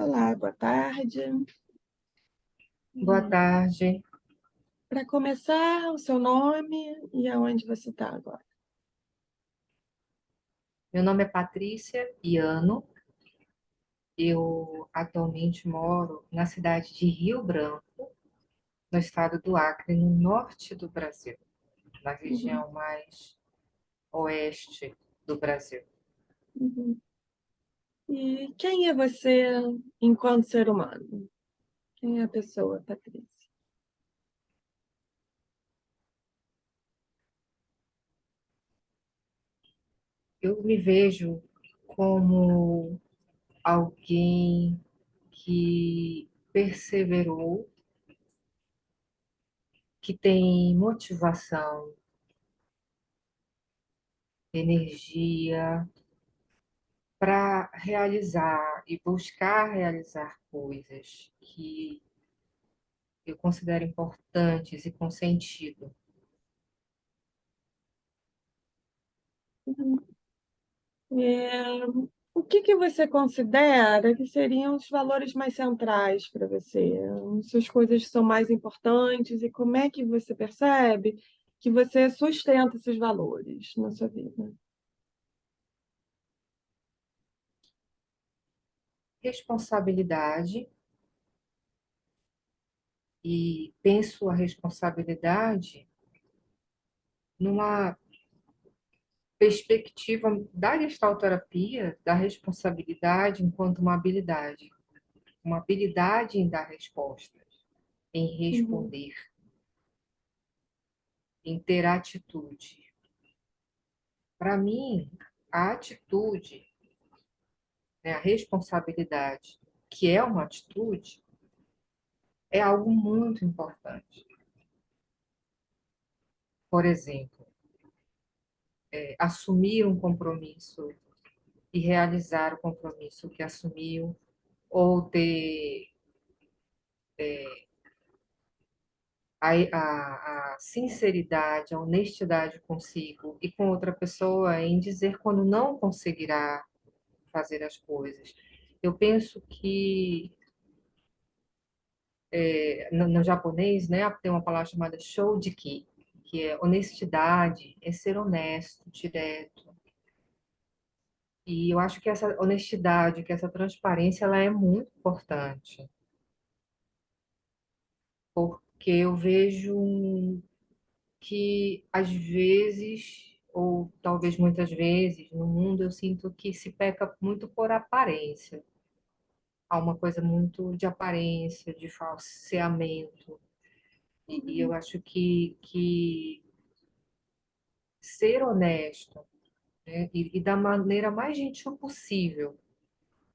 Olá, boa tarde. Boa tarde. Para começar, o seu nome e aonde você está agora. Meu nome é Patrícia Iano. Eu atualmente moro na cidade de Rio Branco, no estado do Acre, no norte do Brasil, na Uhum, região mais oeste do Brasil. uhum. E quem é você enquanto ser humano? Quem é a pessoa, Patrícia? Eu me vejo como alguém que perseverou, que tem motivação, energia para realizar e buscar realizar coisas que eu considero importantes e com sentido. Uhum. É, o que que você considera que seriam os valores mais centrais para você? Suas coisas são mais importantes e como é que você percebe que você sustenta esses valores na sua vida? Responsabilidade, e penso a responsabilidade numa perspectiva da gestalterapia, da responsabilidade enquanto uma habilidade em dar respostas, em Uhum, responder, em ter atitude. Para mim, a atitude, né, a responsabilidade, que é uma atitude, é algo muito importante. Por exemplo, assumir um compromisso e realizar o compromisso que assumiu, ou ter a sinceridade, a honestidade consigo e com outra pessoa em dizer quando não conseguirá fazer as coisas. Eu penso que no japonês, né, tem uma palavra chamada shoujiki, que é honestidade, é ser honesto, direto. E eu acho que essa honestidade, que essa transparência, ela é muito importante, porque eu vejo que às vezes, ou talvez muitas vezes, no mundo eu sinto que se peca muito por aparência. Há uma coisa muito de aparência, de falseamento. E eu uhum, acho que ser honesto, né, e da maneira mais gentil possível,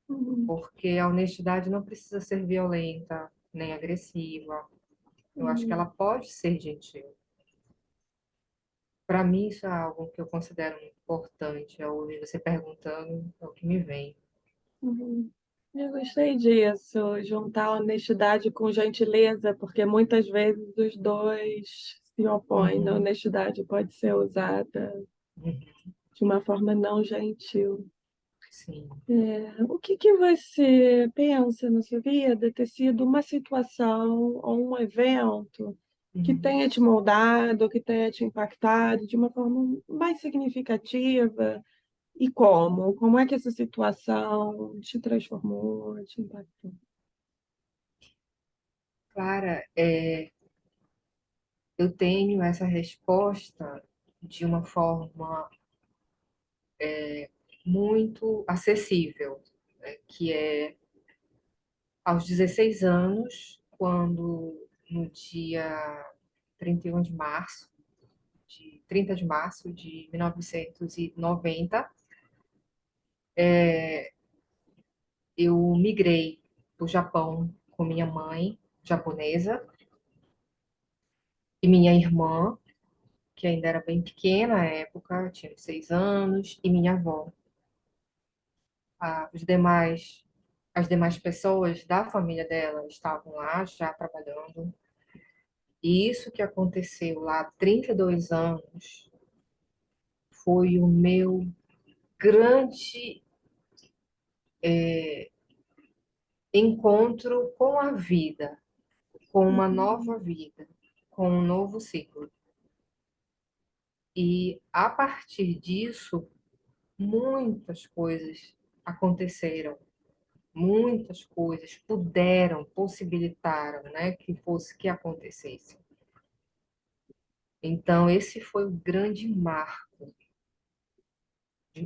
uhum, porque a honestidade não precisa ser violenta nem agressiva. Eu acho que ela uhum. pode ser gentil. Para mim, isso é algo que eu considero muito importante. É ouvir você perguntando, é o que me vem. Uhum. Eu gostei disso, juntar honestidade com gentileza, porque muitas vezes os dois se opõem, né? A Uhum, honestidade pode ser usada uhum, de uma forma não gentil. sim. O que que você pensa na sua vida ter sido uma situação ou um evento que Uhum. tenha te moldado, que tenha te impactado de uma forma mais significativa? E como? Como é que essa situação te transformou, te impactou? Clara, eu tenho essa resposta de uma forma muito acessível, né, que é aos 16 anos, quando no dia 31 de março, de 30 de março de 1990, eu migrei para o Japão com minha mãe japonesa e minha irmã, que ainda era bem pequena à época, tinha 6 anos, e minha avó. As demais pessoas da família dela estavam lá já trabalhando. E isso que aconteceu lá há 32 anos foi o meu grande encontro com a vida, com uma Uhum. nova vida, com um novo ciclo. E a partir disso, muitas coisas aconteceram, muitas coisas puderam, possibilitaram, né, que acontecesse. Então, esse foi o grande marco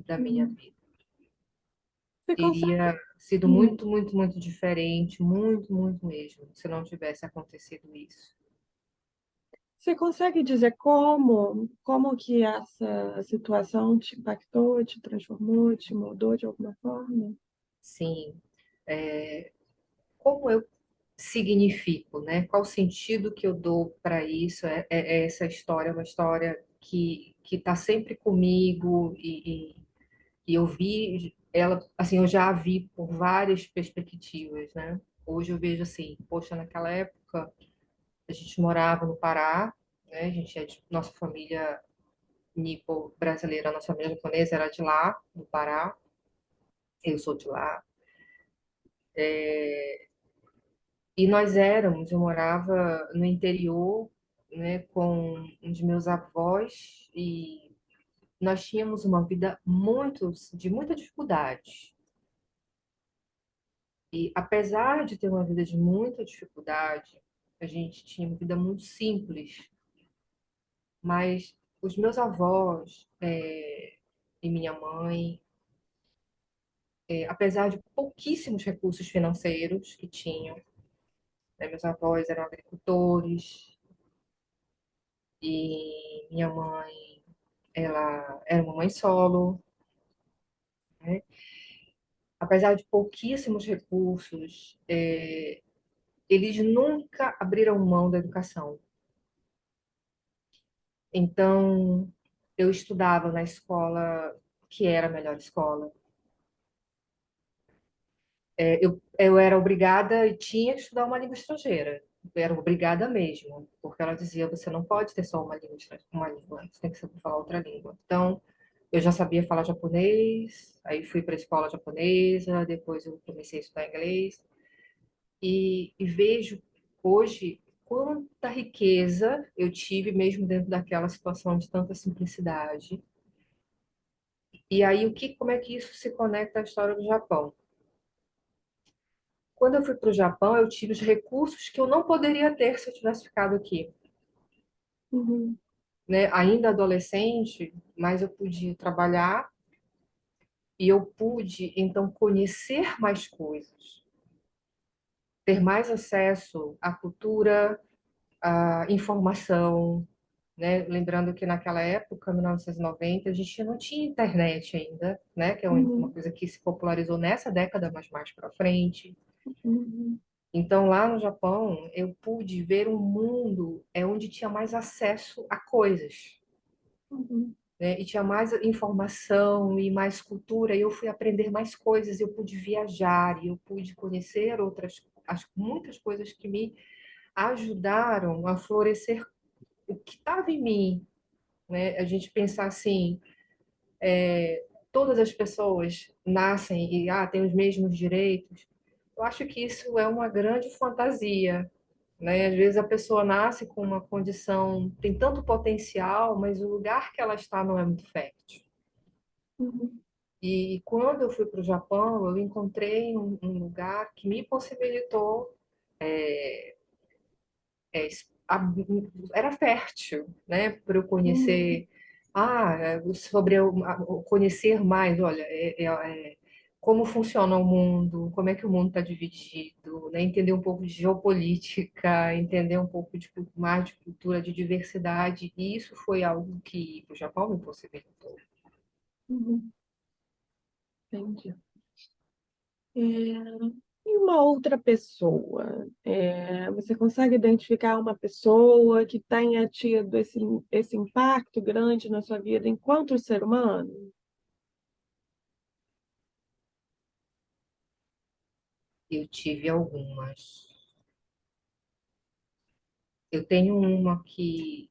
da minha Uhum. vida. Você consegue, Teria sido hum, muito, muito, muito diferente, muito, muito mesmo, se não tivesse acontecido isso. você consegue dizer como que essa situação te impactou, te transformou, te moldou de alguma forma? Sim, como eu significo, né? Qual o sentido que eu dou para isso? É essa história, uma história que está sempre comigo e eu vi ela, assim, eu já a vi por várias perspectivas, né? Hoje eu vejo assim, poxa, naquela época a gente morava no Pará, né? A gente é de, nossa família nipo brasileira, nossa família japonesa era de lá, do Pará. Eu sou de lá. E eu morava no interior, né, com um dos meus avós e nós tínhamos uma vida de muita dificuldade. E apesar de ter uma vida de muita dificuldade, a gente tinha uma vida muito simples, mas os meus avós e minha mãe, apesar de pouquíssimos recursos financeiros que tinham, né, meus avós eram agricultores e minha mãe, ela era uma mãe solo, né? Apesar de pouquíssimos recursos, eles nunca abriram mão da educação. Então, eu estudava na escola que era a melhor escola. Eu era obrigada e tinha que estudar uma língua estrangeira. Eu era obrigada mesmo, porque ela dizia: você não pode ter só uma língua, você tem que saber falar outra língua. Então, eu já sabia falar japonês, aí fui para a escola japonesa, depois eu comecei a estudar inglês. E vejo hoje quanta riqueza eu tive mesmo dentro daquela situação de tanta simplicidade. E aí, como é que isso se conecta à história do Japão? Quando eu fui para o Japão, eu tive os recursos que eu não poderia ter se eu tivesse ficado aqui, Uhum. né? Ainda adolescente, mas eu pude trabalhar e eu pude, então, conhecer mais coisas, ter mais acesso à cultura, à informação, né? Lembrando que naquela época, 1990, a gente não tinha internet ainda, né? Que é uma Uhum. coisa que se popularizou nessa década, mas mais para frente. Uhum. Então, lá no Japão, eu pude ver um mundo onde tinha mais acesso a coisas, Uhum. né? E tinha mais informação e mais cultura, e eu fui aprender mais coisas, eu pude viajar, e eu pude conhecer muitas coisas que me ajudaram a florescer o que estava em mim, né? A gente pensar assim, todas as pessoas nascem e têm os mesmos direitos. Eu acho que isso é uma grande fantasia, né? Às vezes a pessoa nasce com uma condição, tem tanto potencial, mas o lugar que ela está não é muito fértil. Uhum. E quando eu fui para o Japão, eu encontrei um lugar que me possibilitou é, era fértil, né, para eu Uhum. conhecer, sobre conhecer mais, olha, como funciona o mundo, como é que o mundo está dividido, né, entender um pouco de geopolítica, entender um pouco mais de cultura, de diversidade, e isso foi algo que o Japão me possibilitou. Uhum. Entendi. É, e uma outra pessoa? Você consegue identificar uma pessoa que tenha tido esse impacto grande na sua vida enquanto ser humano? Eu tive algumas. Eu tenho uma que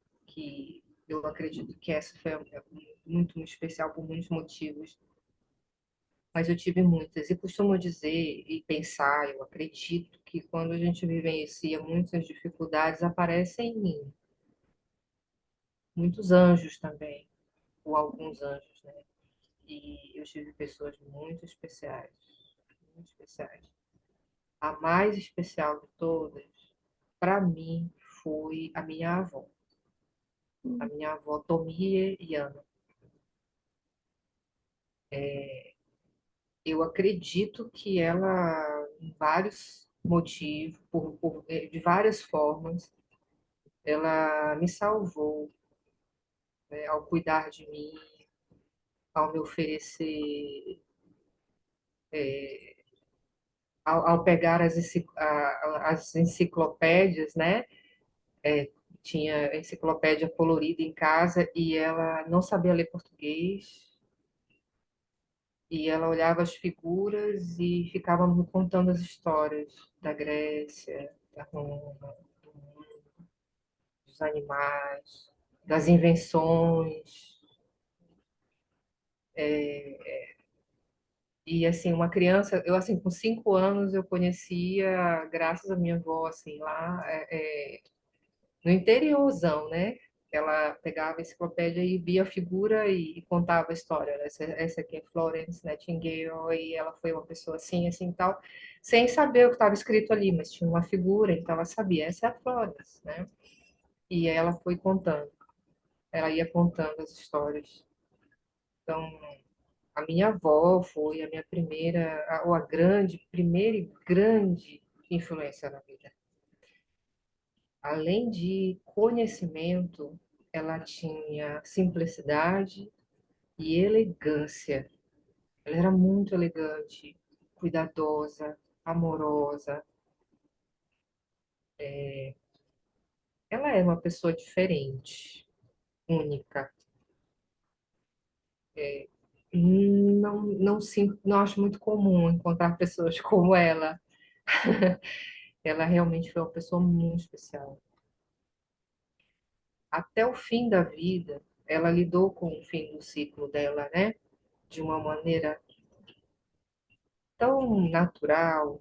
eu acredito que essa foi muito especial por muitos motivos. mas eu tive muitas. E costumo dizer e pensar, eu acredito que quando a gente vivencia muitas dificuldades, aparecem em mim muitos anjos também, ou alguns anjos, né? E eu tive pessoas muito especiais, muito especiais. A mais especial de todas, para mim, foi a minha avó Tomie Yana. Eu acredito que ela, em vários motivos, de várias formas, ela me salvou, né, ao cuidar de mim, ao me oferecer, ao pegar as enciclopédias, né? Tinha enciclopédia colorida em casa e ela não sabia ler português. E ela olhava as figuras e ficava me contando as histórias da Grécia, da Roma, dos animais, das invenções. E assim, uma criança, eu assim, com 5 anos eu conhecia, graças à minha avó, assim, lá no interiorzão, né? Ela pegava a enciclopédia e via a figura e contava a história. Essa aqui é Florence Nightingale e ela foi uma pessoa assim, assim tal, sem saber o que estava escrito ali, mas tinha uma figura, então ela sabia, essa é a Florence, né? E ela foi contando, ela ia contando as histórias. Então, a minha avó foi a minha primeira, ou a grande, primeira e grande influência na vida. Além de conhecimento, ela tinha simplicidade e elegância. Ela era muito elegante, cuidadosa, amorosa. Ela era uma pessoa diferente, única. Não acho muito comum encontrar pessoas como ela. Ela realmente foi uma pessoa muito especial. Até o fim da vida, ela lidou com o fim do ciclo dela, né? De uma maneira tão natural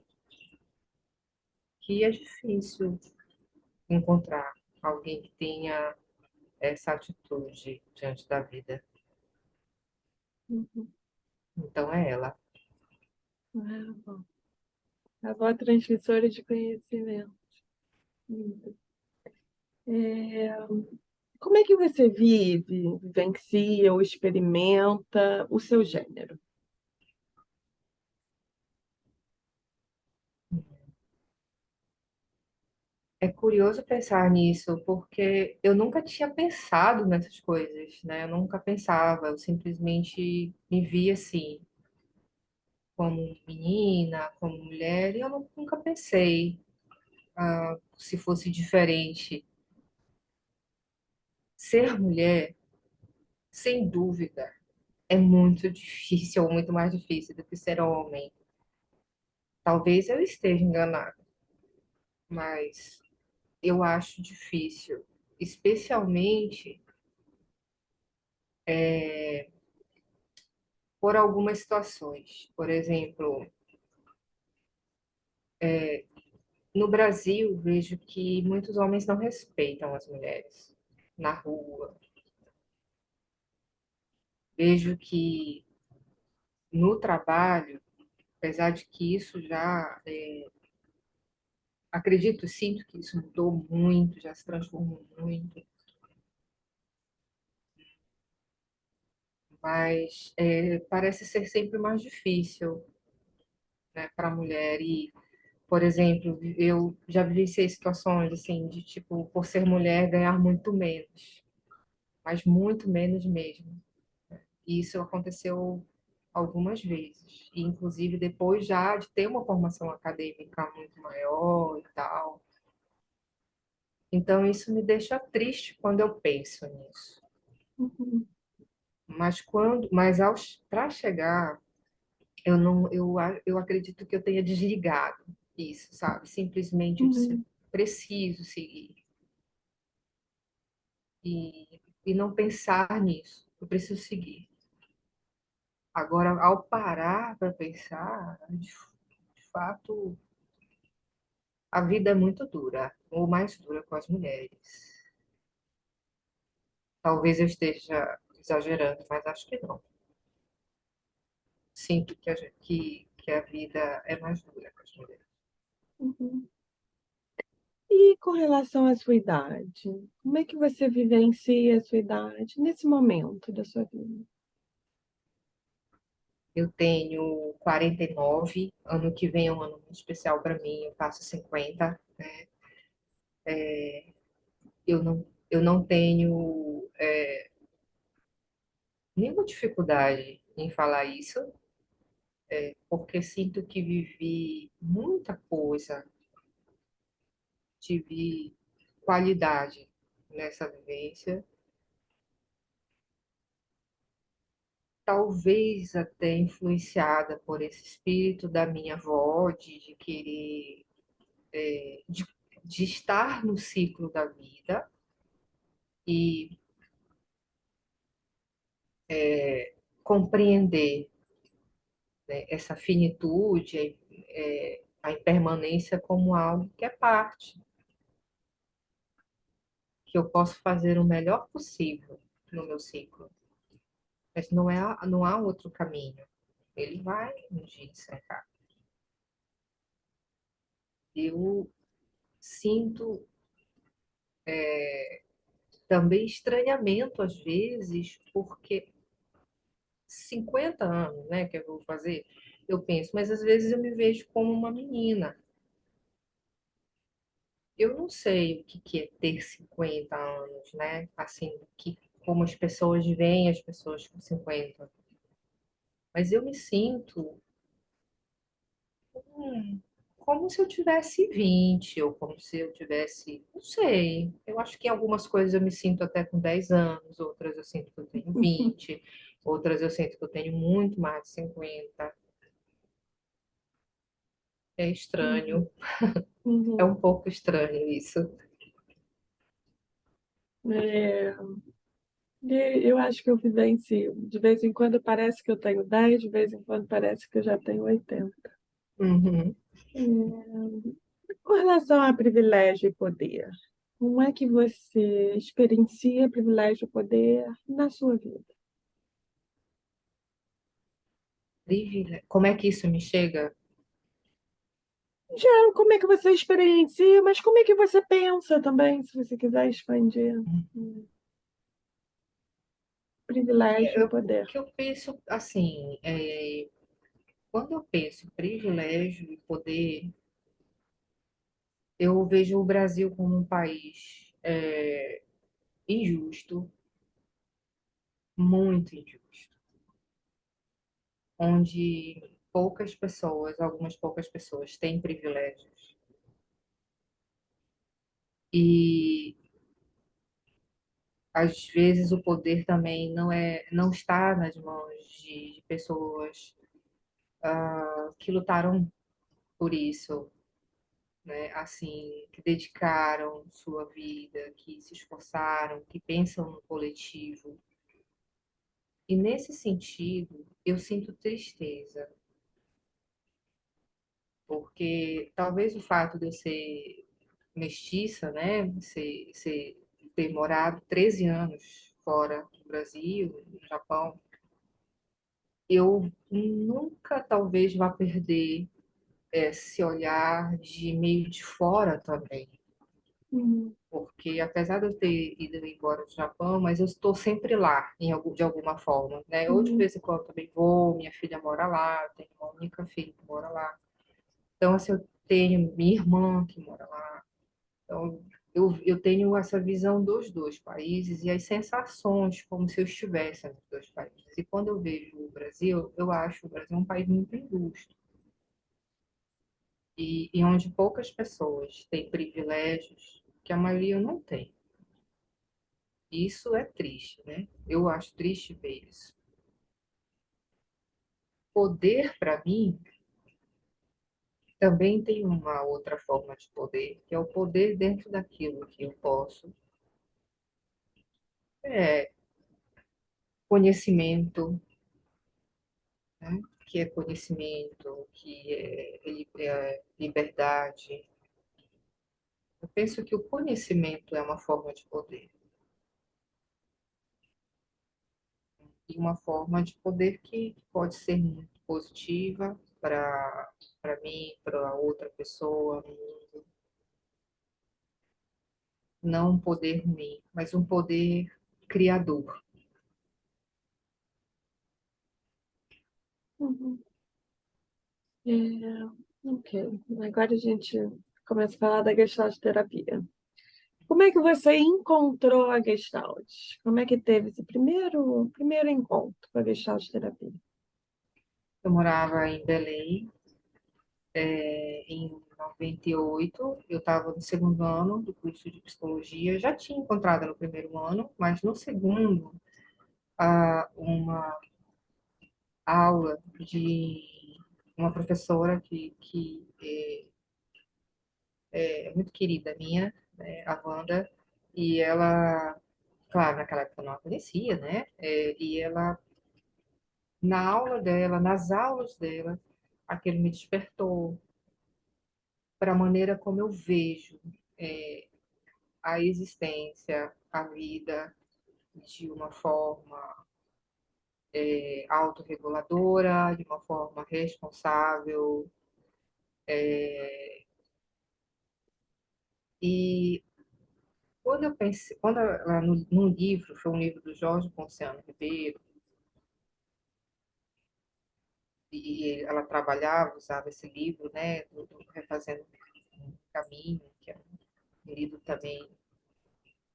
que é difícil encontrar alguém que tenha essa atitude diante da vida. Uhum. Então é ela. Ah, bom. Avó transmissora de conhecimento. Muito. É, como é que você vive, vivencia ou experimenta o seu gênero? É curioso pensar nisso, porque eu nunca tinha pensado nessas coisas, né? Eu nunca pensava, eu simplesmente me via assim, como menina, como mulher, e eu nunca pensei, se fosse diferente. Ser mulher, sem dúvida, é muito difícil, ou muito mais difícil do que ser homem. Talvez eu esteja enganada, mas eu acho difícil, especialmente por algumas situações. Por exemplo, no Brasil, vejo que muitos homens não respeitam as mulheres na rua. Vejo que no trabalho, apesar de que isso já, acredito, sinto que isso mudou muito, já se transformou muito, mas parece ser sempre mais difícil, né, para a mulher. E, por exemplo, eu já vivenciei situações assim de tipo, por ser mulher, ganhar muito menos, mas muito menos mesmo. E isso aconteceu algumas vezes, e inclusive depois já de ter uma formação acadêmica muito maior e tal. Então isso me deixa triste quando eu penso nisso. Uhum, Mas para chegar, eu não, eu acredito que eu tenha desligado isso, sabe? Simplesmente eu disse, uhum, preciso seguir e não pensar nisso. Eu preciso seguir. Agora, ao parar para pensar, de fato, a vida é muito dura, ou mais dura com as mulheres. Talvez eu esteja exagerando, mas acho que não. Sinto que a vida é mais dura com as mulheres. Uhum. E com relação à sua idade, como é que você vivencia a sua idade nesse momento da sua vida? Eu tenho 49, ano que vem é um ano muito especial para mim, eu faço 50. Eu não tenho nenhuma dificuldade em falar isso, porque sinto que vivi muita coisa, tive qualidade nessa vivência, talvez até influenciada por esse espírito da minha avó, de querer, de, de estar no ciclo da vida e compreender, né, essa finitude, a impermanência como algo que é parte, que eu posso fazer o melhor possível no meu ciclo, mas não há outro caminho. Ele vai um dia encerrar. Eu sinto também estranhamento às vezes, porque 50 anos, né, que eu vou fazer, eu penso, mas às vezes eu me vejo como uma menina. Eu não sei o que que é ter 50 anos, né? Assim, como as pessoas veem as pessoas com 50. Mas eu me sinto hum, como se eu tivesse 20 ou como se eu tivesse, não sei. Eu acho que em algumas coisas eu me sinto até com 10 anos, outras eu sinto que eu tenho 20, outras eu sinto que eu tenho muito mais de 50. É Uhum, estranho, é uhum. um pouco estranho isso. É, eu acho que eu vivencio. De vez em quando parece que eu tenho 10, de vez em quando parece que eu já tenho 80. Uhum. Com relação a privilégio e poder, como é que você experiencia privilégio e poder na sua vida? Como é que isso me chega? Já, como é que você experiencia, mas como é que você pensa também, se você quiser expandir? Hum, Privilégio e O poder. que eu penso, assim, quando eu penso privilégio e poder, eu vejo o Brasil como um país injusto, muito injusto, onde poucas pessoas, algumas poucas pessoas têm privilégios. E às vezes o poder também não está nas mãos de pessoas que lutaram por isso, né? Assim, que dedicaram sua vida, que se esforçaram, que pensam no coletivo. E nesse sentido, eu sinto tristeza, porque talvez o fato de eu ser mestiça, né, ter morado 13 anos fora do Brasil, no Japão, eu nunca talvez vá perder esse olhar de meio de fora também. Hum, Porque apesar de eu ter ido embora do Japão, mas eu estou sempre lá, de alguma forma, né? Ou de hum, vez em quando também vou, minha filha mora lá, eu tenho uma única filha que mora lá. Então, assim, eu tenho minha irmã que mora lá. Então, eu tenho essa visão dos dois países e as sensações como se eu estivesse nos dois países. E quando eu vejo o Brasil, eu acho o Brasil um país muito injusto e onde poucas pessoas têm privilégios que a maioria não tem. Isso é triste, né? Eu acho triste ver isso. Poder, para mim, também tem uma outra forma de poder, que é o poder dentro daquilo que eu posso. É conhecimento, né? Que é conhecimento, que é liberdade. Eu penso que o conhecimento é uma forma de poder, e uma forma de poder que pode ser muito positiva para mim, para outra pessoa, não um poder ruim, mas um poder criador. Uhum. É, ok. Agora a gente começa a falar da Gestalt terapia. Como é que você encontrou a Gestalt? Como é que teve esse primeiro encontro com a Gestalt terapia? Eu morava em Belém, em 98. Eu estava no segundo ano do curso de psicologia. Já tinha encontrado no primeiro ano, mas no segundo, uma aula de uma professora que é muito querida minha, né, a Wanda, e ela, claro, naquela época eu não a conhecia, né? E ela, na aula dela, nas aulas dela, aquilo me despertou para a maneira como eu vejo é, a existência, a vida de uma forma autorreguladora, de uma forma responsável. E quando eu pensei, no livro, foi um livro do Jorge Ponciano Ribeiro, e ela trabalhava, usava esse livro, né, do Refazendo um Caminho, que é um livro também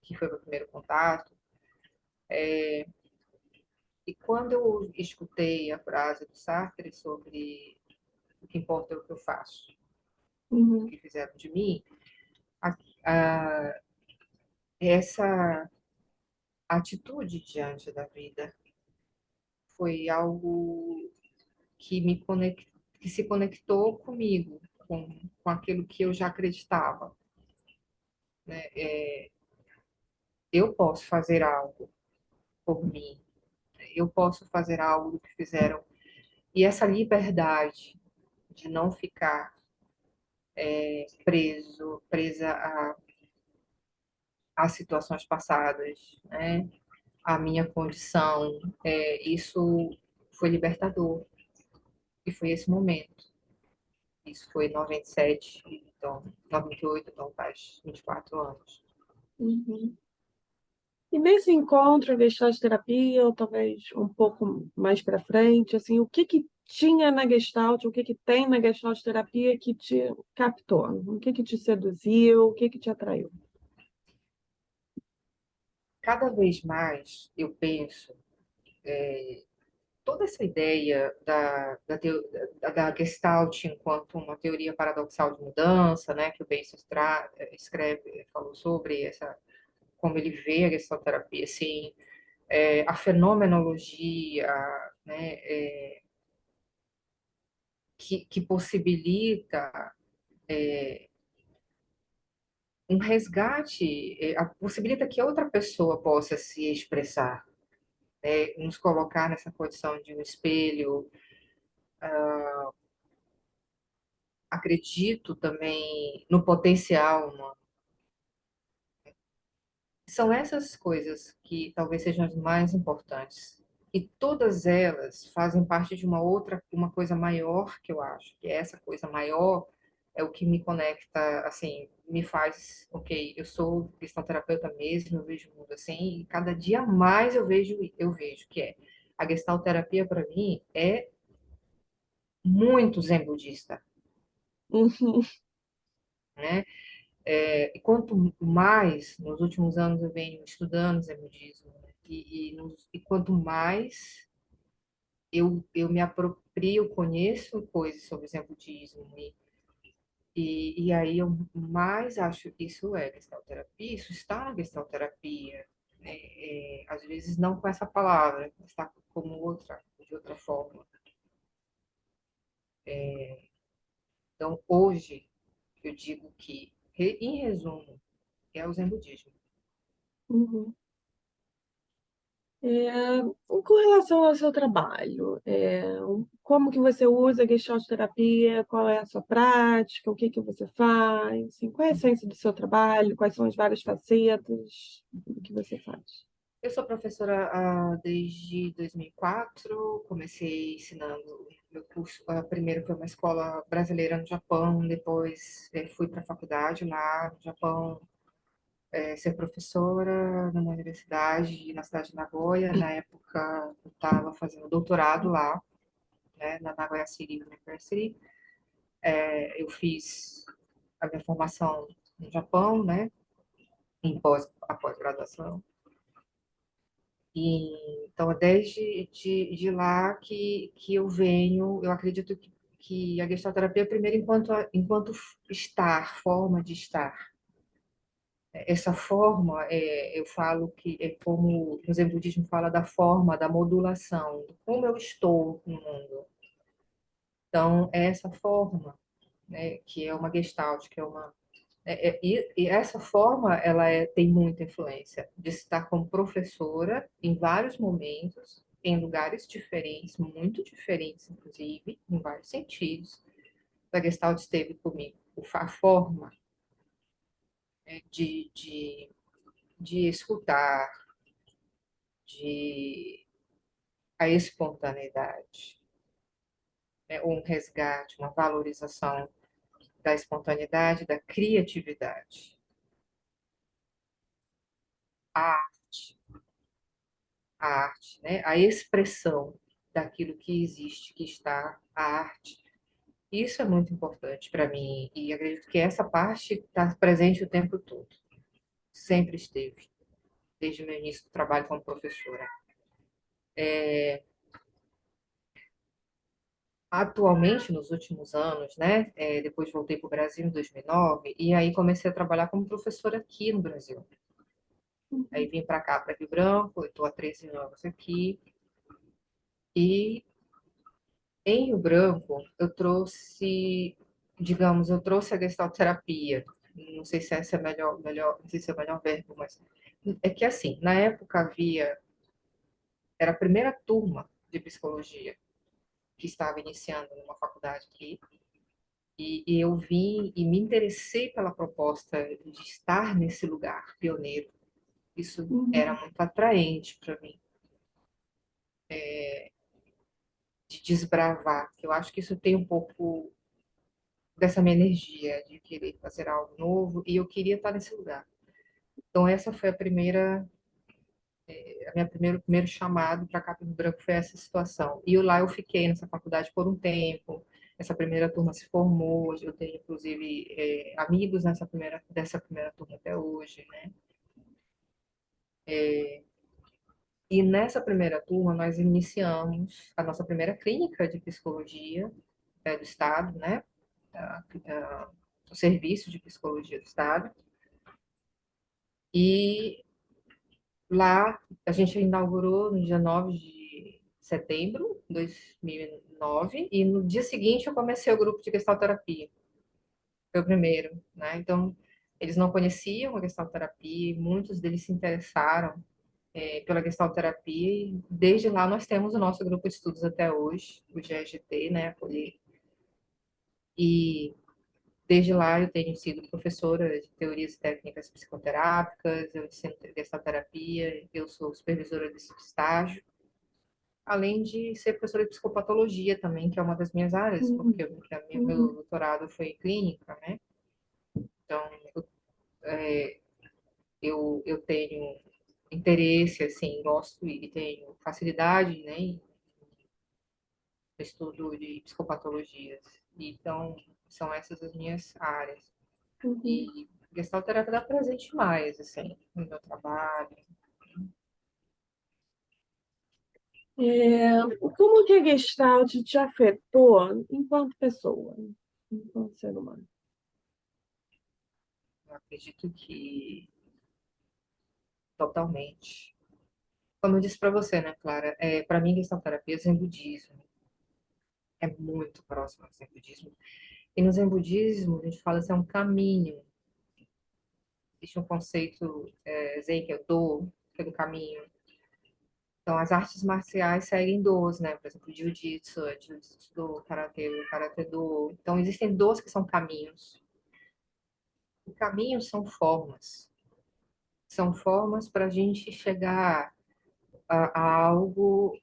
que foi o meu primeiro contato. E quando eu escutei a frase do Sartre sobre o que importa é o que eu faço, o Uhum, que fizeram de mim, a, a, essa atitude diante da vida foi algo que que se conectou comigo, com aquilo que eu já acreditava, né? Eu posso fazer algo por mim, eu posso fazer algo que fizeram. E essa liberdade de não ficar presa a situações passadas, né? A minha condição, isso foi libertador. E foi esse momento. Isso foi em 97, então, 98, então faz 24 anos. uhum. E nesse encontro, a Gestalt terapia, ou talvez um pouco mais para frente, assim, o que que tinha na Gestalt, o que que tem na Gestalt terapia que te captou? O que que te seduziu, o que que te atraiu? Cada vez mais eu penso, toda essa ideia da Gestalt enquanto uma teoria paradoxal de mudança, né, que o Bates escreve, falou sobre essa, como ele vê a gestalterapia, assim, a fenomenologia, né, que possibilita um resgate, possibilita que outra pessoa possa se expressar, né, nos colocar nessa condição de um espelho. Acredito também no potencial humano. São essas coisas que talvez sejam as mais importantes. E todas elas fazem parte de uma coisa maior que eu acho, que essa coisa maior é o que me conecta, assim, me faz, ok, eu sou cristã terapeuta mesmo, eu vejo o mundo assim, e cada dia mais eu vejo que a gestalterapia para mim é muito zen budista, Uhum, né? E quanto mais, nos últimos anos eu venho estudando Zen budismo, né? E quanto mais eu me aproprio, conheço coisas sobre Zen budismo, e aí eu mais acho que isso é gestalterapia, isso está na gestalterapia, né? Às vezes não com essa palavra, está como de outra forma. Então, hoje, eu digo que, em resumo, é o Zen budismo. uhum. É, com relação ao seu trabalho, como que você usa a Gestalt terapia? Qual é a sua prática? O que que você faz? Assim, qual é a essência do seu trabalho? Quais são as várias facetas do que você faz? Eu sou professora desde 2004, comecei ensinando meu curso. Primeiro foi uma escola brasileira no Japão, depois fui para a faculdade lá no Japão, ser professora numa universidade na cidade de Nagoya. Na época eu estava fazendo doutorado lá, né, na Nagoya City University. Eu fiz a minha formação no Japão, né, a pós-graduação. E, então, é desde de lá que eu venho, eu acredito que a gestalterapia, primeiro, enquanto estar, forma de estar. Essa forma, eu falo que é como o Zen budismo fala da forma, da modulação, de como eu estou no mundo. Então, é essa forma, né, que é uma gestalt, que é uma e essa forma, tem muita influência de estar como professora em vários momentos, em lugares diferentes, muito diferentes, inclusive, em vários sentidos. A Gestalt esteve comigo. A forma de escutar, de a espontaneidade, né? Um resgate, uma valorização da espontaneidade, da criatividade, a arte, a arte, né? A expressão daquilo que existe, que está a arte. Isso é muito importante para mim e acredito que essa parte está presente o tempo todo. Sempre esteve, desde o meu início do trabalho como professora. Atualmente, nos últimos anos, né? Depois voltei para o Brasil em 2009 e aí comecei a trabalhar como professora aqui no Brasil. Aí vim para cá, para Rio Branco, estou há 13 anos aqui e em Rio Branco, eu trouxe a gestalterapia. Não sei se essa é não sei se é o melhor verbo, mas é que assim, na época era a primeira turma de psicologia que estava iniciando numa faculdade aqui, e eu vim e me interessei pela proposta de estar nesse lugar pioneiro. Isso era Uhum, muito atraente para mim, de desbravar, que eu acho que isso tem um pouco dessa minha energia de querer fazer algo novo e eu queria estar nesse lugar. Então essa foi o primeiro chamado para Capim Branco foi essa situação. E lá eu fiquei nessa faculdade por um tempo. Essa primeira turma se formou, eu tenho inclusive amigos dessa primeira turma até hoje, né? E nessa primeira turma nós iniciamos a nossa primeira clínica de psicologia do Estado, né? O serviço de psicologia do Estado. E lá, a gente inaugurou no dia 9 de setembro de 2009, e no dia seguinte eu comecei o grupo de gestalterapia. Foi o primeiro, né? Então, eles não conheciam a gestalterapia, e muitos deles se interessaram pela gestalterapia, e desde lá nós temos o nosso grupo de estudos até hoje, o GEGT, né? E desde lá eu tenho sido professora de teorias e técnicas psicoterápicas, eu ensino gestalterapia, eu sou supervisora desse estágio, além de ser professora de psicopatologia também, que é uma das minhas áreas, uhum, porque meu uhum, doutorado foi em clínica, né? Então, eu tenho interesse, assim, gosto e tenho facilidade, né, no estudo de psicopatologias. Então, são essas as minhas áreas. uhum. E gestalterapia dá presente mais, assim, no meu trabalho. Como que a Gestalt te afetou enquanto pessoa, enquanto ser humano? Eu acredito que totalmente. Como eu disse para você, né, Clara, para mim, gestalterapia é zen budismo. É muito próximo ao zen budismo. E no zen budismo, a gente fala assim, é um caminho. Existe um conceito zen que é o do, que é do caminho. Então, as artes marciais seguem dons, né? Por exemplo, o jiu-jitsu, é jiu-jitsu do karatê, o karatê do. Então, existem dons que são caminhos. E caminhos são formas para a gente chegar a algo,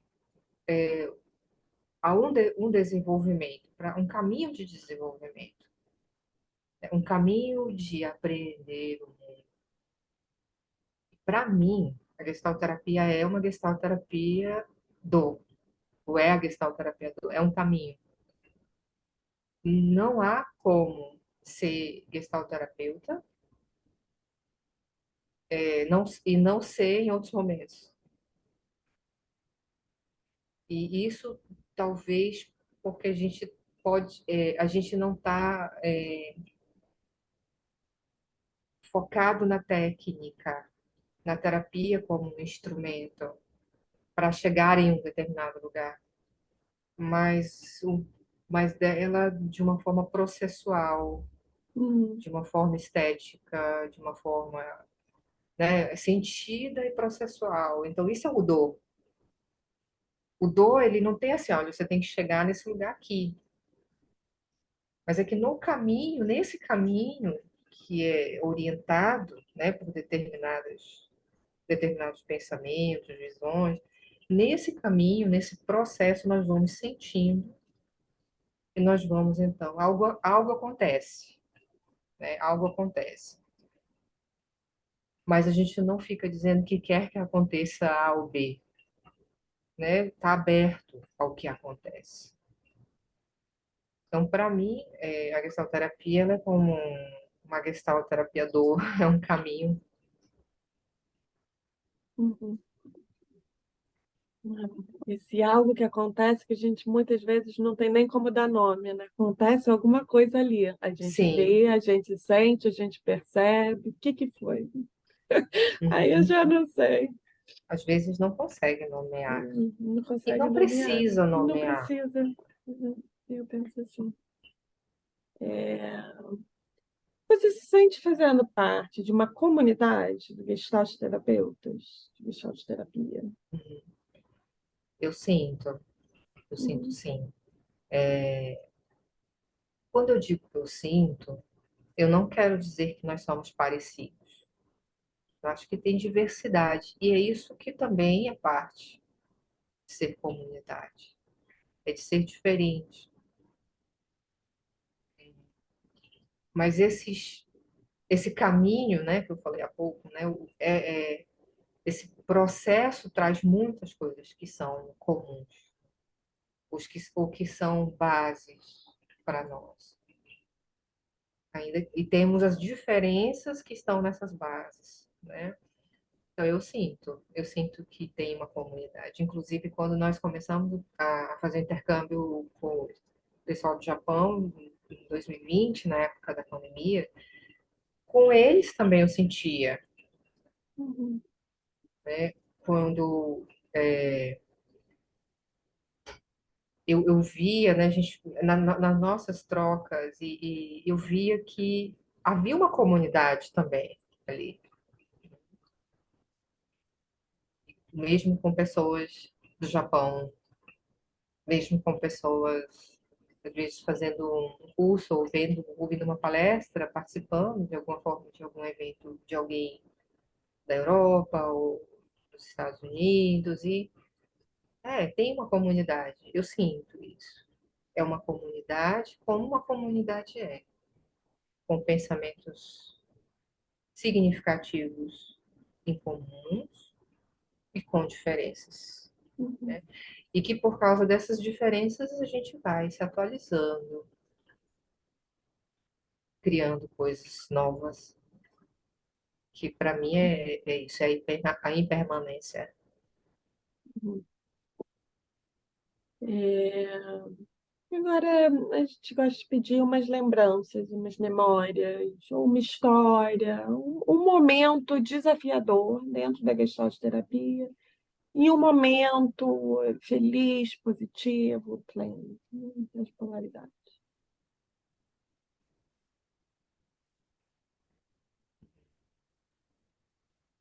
um desenvolvimento, para um caminho de desenvolvimento, né? Um caminho de aprender. Para mim, a gestalterapia é uma gestalterapia do, ou é a gestalterapia do, é um caminho. Não há como ser gestalterapeuta, e não ser em outros momentos. E isso talvez porque a gente não está focado na técnica, na terapia como um instrumento para chegar em um determinado lugar, mas, mas dela de uma forma processual, Uhum, de uma forma estética, de uma forma, né, sentida e processual. Então, isso é o do. O do, ele não tem assim, olha, você tem que chegar nesse lugar aqui. Mas é que no caminho, nesse caminho que é orientado, né, por determinados pensamentos, visões, nesse caminho, nesse processo, nós vamos sentindo e nós vamos, então, algo acontece, né? Algo acontece. Mas a gente não fica dizendo que quer que aconteça A ou B, né? Está aberto ao que acontece. Então, para mim, a gestalterapia ela é como uma gestalterapia dor, é um caminho. uhum. Esse algo que acontece que a gente muitas vezes não tem nem como dar nome, né? Acontece alguma coisa ali. A gente Sim. vê, a gente sente, a gente percebe. O que que foi? Aí eu Uhum. já não sei. Às vezes não consegue nomear. Não E consegue não nomear. precisa Não nomear. precisa. Eu penso assim. É, você se sente fazendo parte de uma comunidade de gestalt terapeutas, de gestalt terapia? Eu sinto, eu sinto Uhum, sim. Quando eu digo que eu sinto, eu não quero dizer que nós somos parecidos. Eu acho que tem diversidade. E é isso que também é parte de ser comunidade. É de ser diferente. Mas esse caminho, né, que eu falei há pouco, né, esse processo traz muitas coisas que são comuns, ou que são bases para nós. Ainda, e temos as diferenças que estão nessas bases, né? Então eu sinto que tem uma comunidade. Inclusive, quando nós começamos a fazer intercâmbio com o pessoal do Japão em 2020, na época da pandemia, com eles também eu sentia, uhum, né? Quando eu via, né, a gente, nas nossas trocas, e eu via que havia uma comunidade também ali, mesmo com pessoas do Japão, mesmo com pessoas, às vezes, fazendo um curso ou ouvindo uma palestra, participando de alguma forma de algum evento de alguém da Europa ou dos Estados Unidos, e tem uma comunidade, eu sinto isso. É uma comunidade como uma comunidade é, com pensamentos significativos em comuns e com diferenças, uhum, né? E que por causa dessas diferenças a gente vai se atualizando, criando coisas novas, que para mim é isso, é a impermanência. uhum. É, agora, a gente gosta de pedir umas lembranças, umas memórias, ou uma história, um momento desafiador dentro da Gestalt terapia, e um momento feliz, positivo, pleno, das polaridades.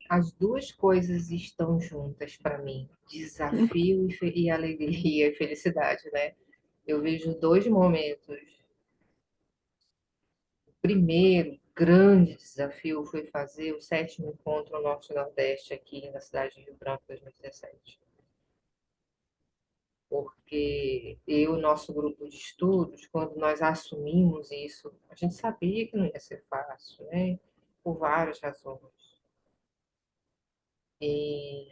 as duas coisas estão juntas para mim, desafio e alegria e felicidade, né? Eu vejo dois momentos. O primeiro grande desafio foi fazer o sétimo encontro Norte-Nordeste aqui na cidade de Rio Branco, 2017. Porque eu, nosso grupo de estudos, quando nós assumimos isso, a gente sabia que não ia ser fácil, né? Por várias razões. E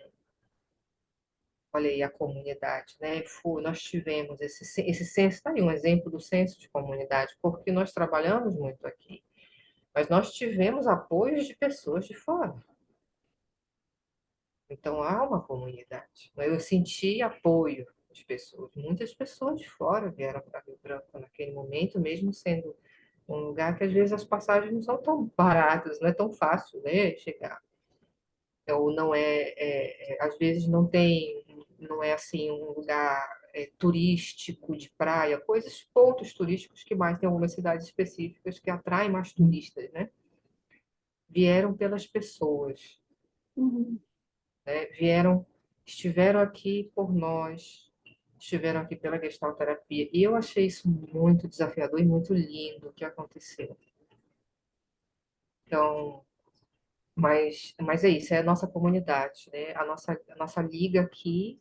olha aí a comunidade, né? Nós tivemos esse senso, está aí um exemplo do senso de comunidade, porque nós trabalhamos muito aqui, mas nós tivemos apoios de pessoas de fora. Então há uma comunidade. Eu senti apoio de pessoas, muitas pessoas de fora vieram para Rio Branco naquele momento, mesmo sendo um lugar que às vezes as passagens não são tão baratas, não é tão fácil, né, chegar. Ou não às vezes não tem, não é assim um lugar turístico de praia, pontos turísticos que mais tem algumas cidades específicas que atraem mais turistas, né? Vieram pelas pessoas, Uhum. né? Estiveram aqui por nós, estiveram aqui pela gestalterapia. E eu achei isso muito desafiador e muito lindo o que aconteceu. Então, mas é isso, é a nossa comunidade, né? A nossa liga aqui,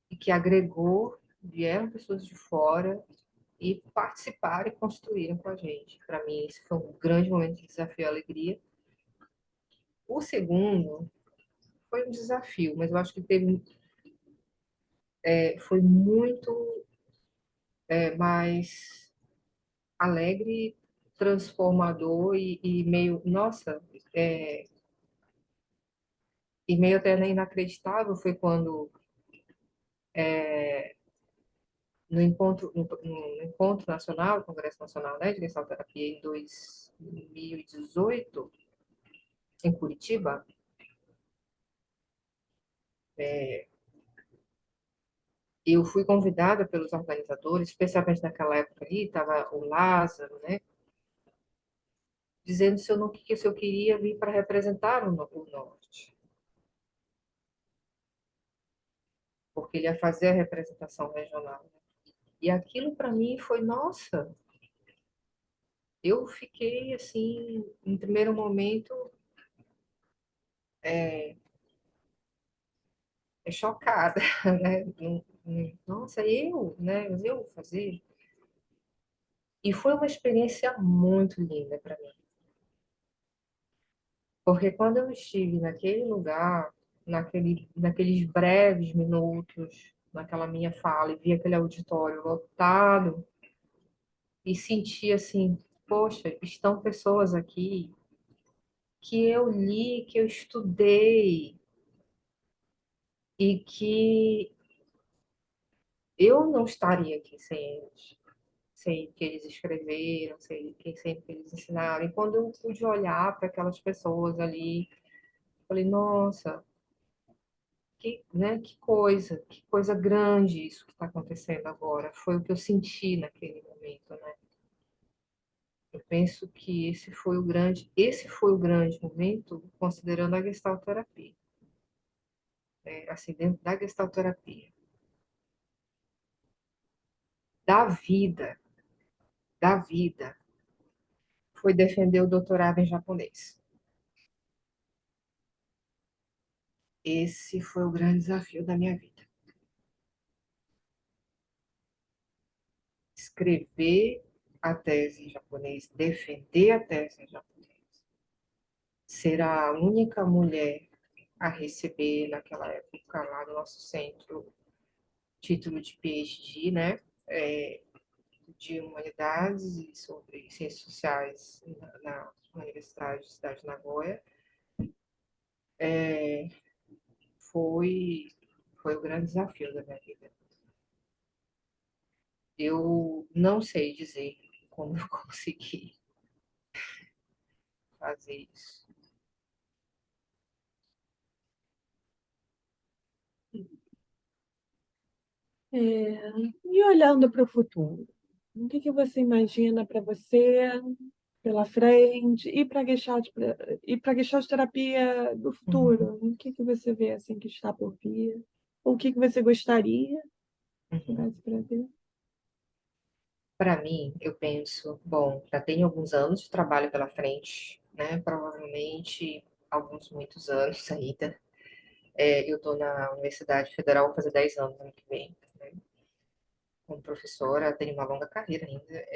e que agregou, vieram pessoas de fora e participaram e construíram com a gente. Para mim, esse foi um grande momento de desafio e alegria. O segundo foi um desafio, mas eu acho que foi muito mais alegre, transformador e meio, nossa, é, e meio até inacreditável foi quando no encontro nacional, Congresso Nacional, né, de Gestalterapia em 2018, em Curitiba, eu fui convidada pelos organizadores, especialmente naquela época ali, estava o Lázaro, né, dizendo se eu queria vir para representar o Norte, porque ele ia fazer a representação regional. E aquilo para mim foi, nossa, eu fiquei assim, em primeiro momento, chocada, né? Nossa, né? Eu fazer. E foi uma experiência muito linda para mim, porque quando eu estive naquele lugar, naqueles breves minutos, naquela minha fala, e vi aquele auditório lotado, e senti assim, poxa, estão pessoas aqui que eu li, que eu estudei, e que eu não estaria aqui sem eles, sem o que eles escreveram, sem o que eles ensinaram. E quando eu pude olhar para aquelas pessoas ali, falei, nossa, né, que coisa grande isso que está acontecendo agora. Foi o que eu senti naquele momento, né? Eu penso que esse foi o grande momento, considerando a gestalterapia, né? Assim, dentro da gestalterapia, da vida, da vida, foi defender o doutorado em japonês. Esse foi o grande desafio da minha vida. Escrever a tese em japonês, defender a tese em japonês, ser a única mulher a receber, naquela época, lá no nosso centro, título de PhD, né? É, de Humanidades e sobre Ciências Sociais na Universidade de Cidade de Nagoya, foi, foi o grande desafio da minha vida. Eu não sei dizer como eu consegui fazer isso. É, e olhando para o futuro, o que que você imagina para você? pela frente e para Gestalt terapia do Uhum, futuro? O que você vê assim que está por vir? Ou o que você gostaria que uhum. tivesse para ver? Para mim, eu penso, bom, já tenho alguns anos de trabalho pela frente, né? Provavelmente alguns muitos anos ainda. Eu estou na Universidade Federal, vou fazer 10 anos ano que vem, né? Como professora, tenho uma longa carreira ainda.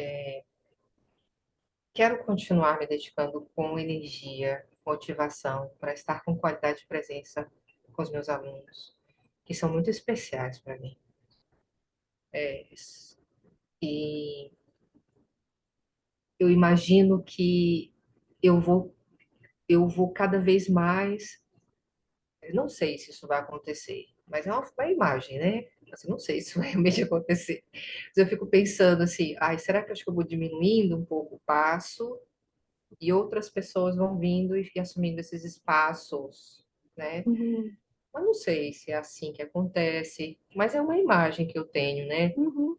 Quero continuar me dedicando com energia, motivação, para estar com qualidade de presença com os meus alunos, que são muito especiais para mim. E eu imagino que eu vou, eu vou cada vez mais. Eu não sei se isso vai acontecer, mas é uma imagem, né? Assim, não sei se isso vai realmente acontecer. Mas eu fico pensando assim, ai, será que eu acho que eu vou diminuindo um pouco o passo e outras pessoas vão vindo e assumindo esses espaços, né? Uhum, Eu não sei se é assim que acontece, mas é uma imagem que eu tenho, né? uhum,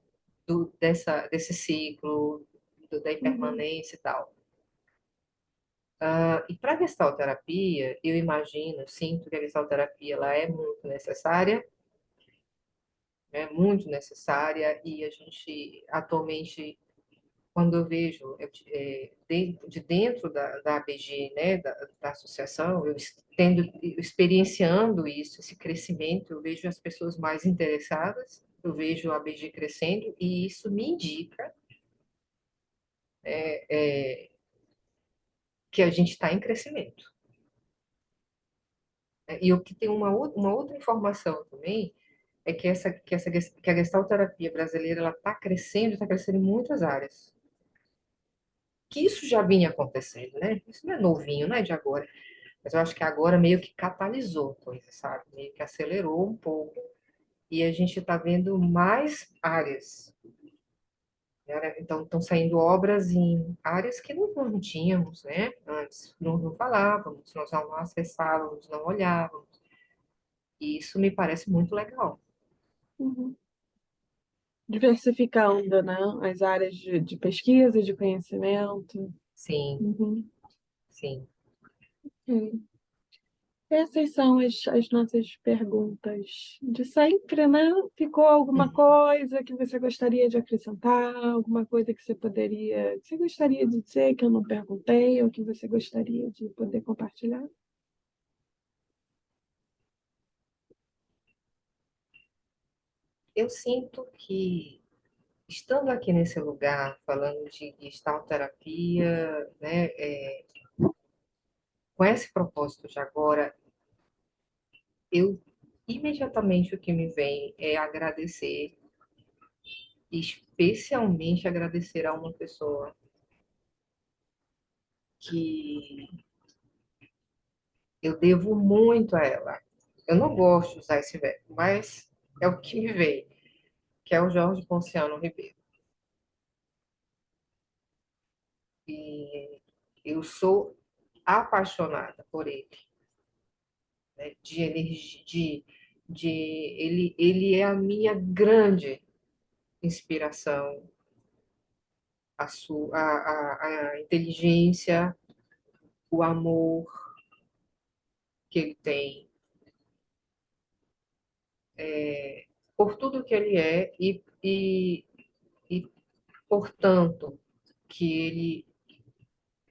Desse ciclo, da uhum, impermanência e tal. E para a gestalterapia, eu imagino, sinto que a gestalterapia ela é muito necessária, e a gente atualmente, quando eu vejo de dentro da ABG, né, da associação, experienciando isso, esse crescimento, eu vejo as pessoas mais interessadas, eu vejo a ABG crescendo, e isso me indica que a gente está em crescimento. E eu que tenho uma outra informação também, é que a gestalterapia brasileira ela está crescendo em muitas áreas. Que isso já vinha acontecendo, né? Isso não é novinho, não é de agora. Mas eu acho que agora meio que catalisou a coisa, sabe? Meio que acelerou um pouco. E a gente está vendo mais áreas, né? Então, estão saindo obras em áreas que não tínhamos, né? Antes não falávamos, nós não acessávamos, não olhávamos. E isso me parece muito legal. uhum. Diversificando, né, as áreas de pesquisa, de conhecimento. Sim, Uhum. sim. Ok. Essas são as nossas perguntas de sempre, né? Ficou alguma Uhum. coisa que você gostaria de acrescentar? Alguma coisa que você gostaria de dizer que eu não perguntei, ou que você gostaria de poder compartilhar? Eu sinto que, estando aqui nesse lugar, falando de gestalt terapia, né, com esse propósito de agora, eu imediatamente o que me vem é agradecer, especialmente agradecer a uma pessoa que eu devo muito a ela. Eu não gosto de usar esse verbo, mas é o que me vem, que é o Jorge Ponciano Ribeiro. E eu sou apaixonada por ele, né? De energia, ele é a minha grande inspiração, a inteligência, o amor que ele tem por tudo que ele é e portanto, que ele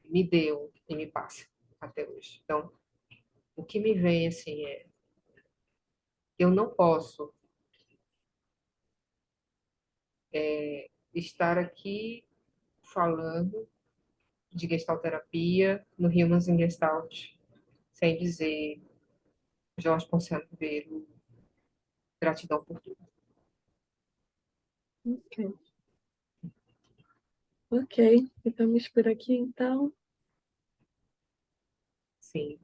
me deu e me passa até hoje. Então, o que me vem assim é, eu não posso estar aqui falando de gestalterapia no Humans in Gestalt sem dizer, Jorge Ponciano Ribeiro, gratidão por tudo. Ok, ok. Ficamos por aqui, então. Sim.